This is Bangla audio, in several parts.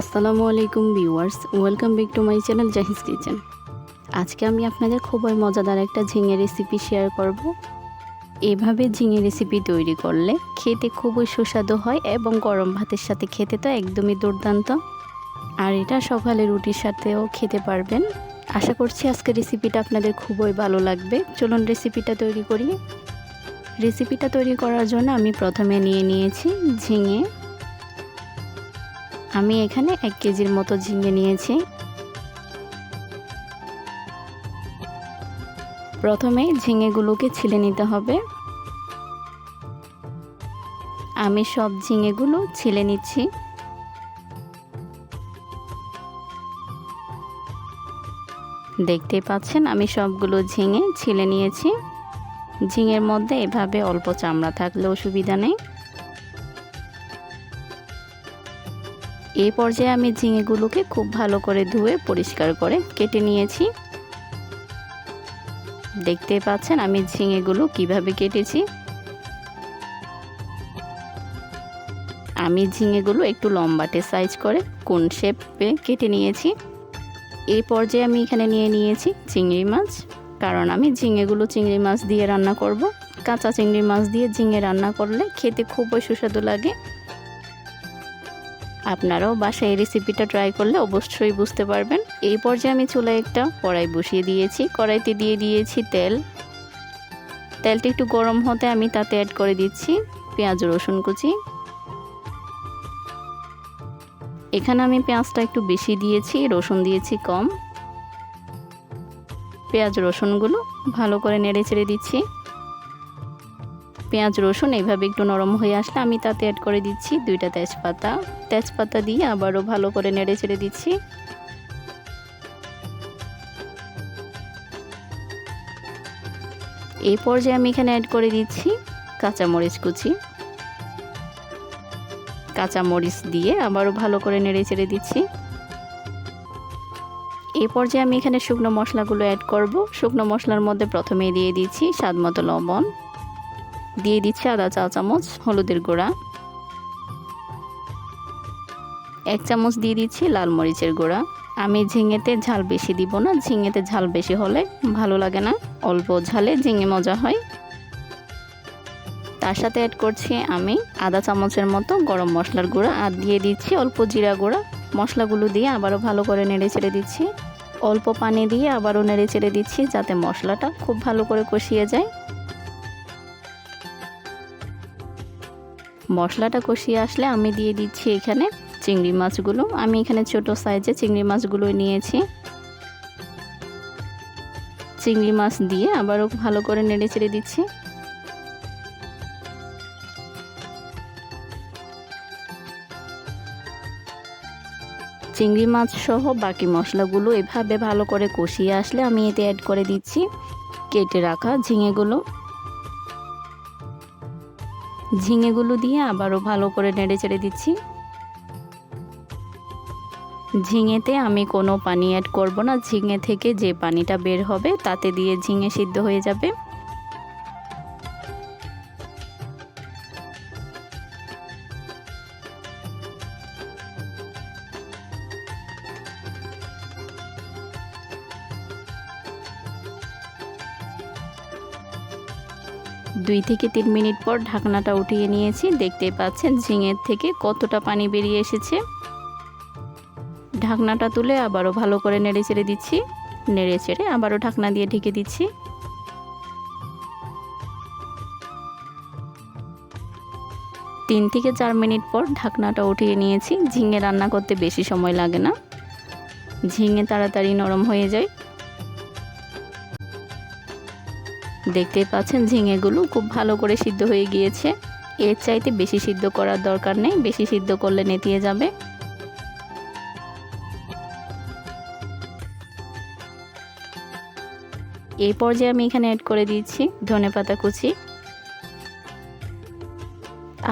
আসসালামু আলাইকুম viewers, welcome back to my channel জাহিজ kitchen. আজকে আমি আপনাদের খুবই মজাদার একটা ঝিঙে রেসিপি শেয়ার করব। এভাবে ঝিঙে রেসিপি তৈরি করলে খেতে খুবই সুস্বাদু হয় এবং গরম ভাতের সাথে খেতে তো একদমই দুর্দান্ত। আর এটা সকালে রুটির সাথেও খেতে পারবেন। আশা করছি আজকের রেসিপিটা আপনাদের খুবই ভালো লাগবে। চলুন রেসিপিটা তৈরি করি। রেসিপিটা তৈরি করার জন্য আমি প্রথমে নিয়েছি ঝিঙে। আমি এখানে 1 কেজির মতো ঝিঙে নিয়েছি। প্রথমে ঝিঙেগুলোকে ছিলে নিতে হবে। আমি সব ঝিঙেগুলো ছিলে নিচ্ছি। দেখতে পাচ্ছেন আমি সবগুলো ঝিঙে ছিলে নিয়েছি। ঝিঙের মধ্যে এভাবে অল্প চামড়া থাকলে অসুবিধা নেই। এই পর্যায়ে আমি ঝিঙেগুলোকে খুব ভালো করে ধুয়ে পরিষ্কার করে কেটে নিয়েছি। দেখতে পাচ্ছেন আমি ঝিঙেগুলো কিভাবে কেটেছি। আমি ঝিঙেগুলো একটু লম্বাটে সাইজ করে কোন শেপে কেটে নিয়েছি। এই পর্যায়ে আমি এখানে নিয়েছি চিংড়ি মাছ, কারণ আমি ঝিঙেগুলো চিংড়ি মাছ দিয়ে রান্না করব। কাঁচা চিংড়ি মাছ দিয়ে ঝিঙে রান্না করলে খেতে খুবই সুস্বাদু লাগে। আপনারাও বাসায় এই রেসিপিটা ট্রাই করলে অবশ্যই বুঝতে পারবেন। এই পর্যায়ে আমি চুলায় একটা কড়াই বসিয়ে দিয়েছি। কড়াইতে দিয়ে দিয়েছি তেল। তেলটা একটু গরম হতে আমি তাতে অ্যাড করে দিচ্ছি পেঁয়াজ রসুন কুচি। এখানে আমি পেঁয়াজটা একটু বেশি দিয়েছি, রসুন দিয়েছি কম। পেঁয়াজ রসুনগুলো ভালো করে নেড়ে চেড়ে দিচ্ছি। পেঁয়াজ রসুন এইভাবে একটু নরম হয়ে আসলে আমি তাতে অ্যাড করে দিচ্ছি 2টা তেজপাতা দিয়ে আবারও ভালো করে নেড়ে চেড়ে দিচ্ছি। এই পর্যায়ে আমি এখানে অ্যাড করে দিচ্ছি কাঁচামরিচ কুচি। কাঁচামরিচ দিয়ে আবারও ভালো করে নেড়ে চেড়ে দিচ্ছি। এই পর্যায়ে আমি এখানে শুকনো মশলাগুলো অ্যাড করব। শুকনো মশলার মধ্যে প্রথমেই দিয়ে দিচ্ছি স্বাদমতো লবণ, দিয়ে দিচ্ছি আধা চা চামচ হলুদের গুঁড়া, 1 চামচ দিয়ে দিচ্ছি লাল মরিচের গুঁড়া। আমি ঝিঙেতে ঝাল বেশি দিব না, ঝিঙেতে ঝাল বেশি হলে ভালো লাগে না, অল্প ঝালে ঝিঙে মজা হয়। তার সাথে অ্যাড করছি আমি আধা চামচের মতো গরম মশলার গুঁড়া আর দিয়ে দিচ্ছি অল্প জিরা গুঁড়া। মশলাগুলো দিয়ে আবারও ভালো করে নেড়ে চেড়ে দিচ্ছি। অল্প পানি দিয়ে আবারও নেড়ে চেড়ে দিচ্ছি যাতে মশলাটা খুব ভালো করে কষিয়ে যায়। মশলাটা কষিয়ে আসলে আমি দিয়ে দিচ্ছি এখানে চিংড়ি মাছগুলো। আমি এখানে ছোট সাইজে চিংড়ি মাছগুলো নিয়েছি। চিংড়ি মাছ দিয়ে আবারও ভালো করে নেড়ে চেড়ে দিচ্ছি। চিংড়ি মাছ সহ বাকি মশলাগুলো এভাবে ভালো করে কষিয়ে আসলে আমি এতে অ্যাড করে দিচ্ছি কেটে রাখা ঝিঙেগুলো দিয়ে আবারও ভালো করে নেড়ে চেড়ে দিচ্ছি। ঝিঙেতে আমি কোনো পানি অ্যাড করব না, ঝিঙে থেকে যে পানিটা বের হবে তাতে দিয়ে ঝিঙে সিদ্ধ হয়ে যাবে। দুই থেকে 3 মিনিট পর ঢাকনাটা উঠিয়ে নিয়েছি। দেখতে পাচ্ছেন ঝিঙের থেকে কতটা পানি বেরিয়ে এসেছে। ঢাকনাটা তুলে আবারও ভালো করে নেড়ে চেড়ে দিচ্ছি। নেড়ে চেড়ে আবারও ঢাকনা দিয়ে ঢেকে দিচ্ছি। 3 থেকে 4 মিনিট পর ঢাকনাটা উঠিয়ে নিয়েছি। ঝিঙে রান্না করতে বেশি সময় লাগে না, ঝিঙে তাড়াতাড়ি নরম হয়ে যায়। দেখতে পাচ্ছেন ঝিঙেগুলো খুব ভালো করে সিদ্ধ হয়ে গিয়েছে। এর চাইতে বেশি সিদ্ধ করার দরকার নেই, বেশি সিদ্ধ করলে নেতিয়ে যাবে। এই পর্যায়ে আমি এখানে অ্যাড করে দিচ্ছি ধনেপাতা কুচি।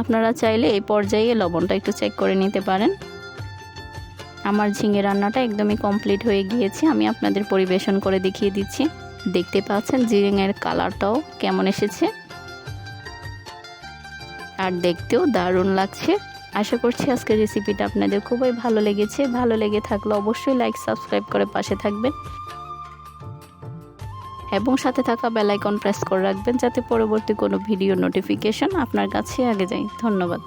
আপনারা চাইলে এই পর্যায়ে লবণটা একটু চেক করে নিতে পারেন। আমার ঝিঙে রান্নাটা একদমই কমপ্লিট হয়ে গিয়েছে। আমি আপনাদের পরিবেশন করে দেখিয়ে দিচ্ছি। দেখতে পাচ্ছেন ঝিঙের কালারটাও কেমন এসেছে, আর দেখতেও দারুণ লাগছে। আশা করছি আজকের রেসিপিটা আপনাদের খুবই ভালো লেগেছে। ভালো লেগে থাকলে অবশ্যই লাইক সাবস্ক্রাইব করে পাশে থাকবেন এবং সাথে থাকা বেল আইকন প্রেস করে রাখবেন যাতে পরবর্তী কোনো ভিডিও নোটিফিকেশন আপনার কাছে আগে যায়। ধন্যবাদ।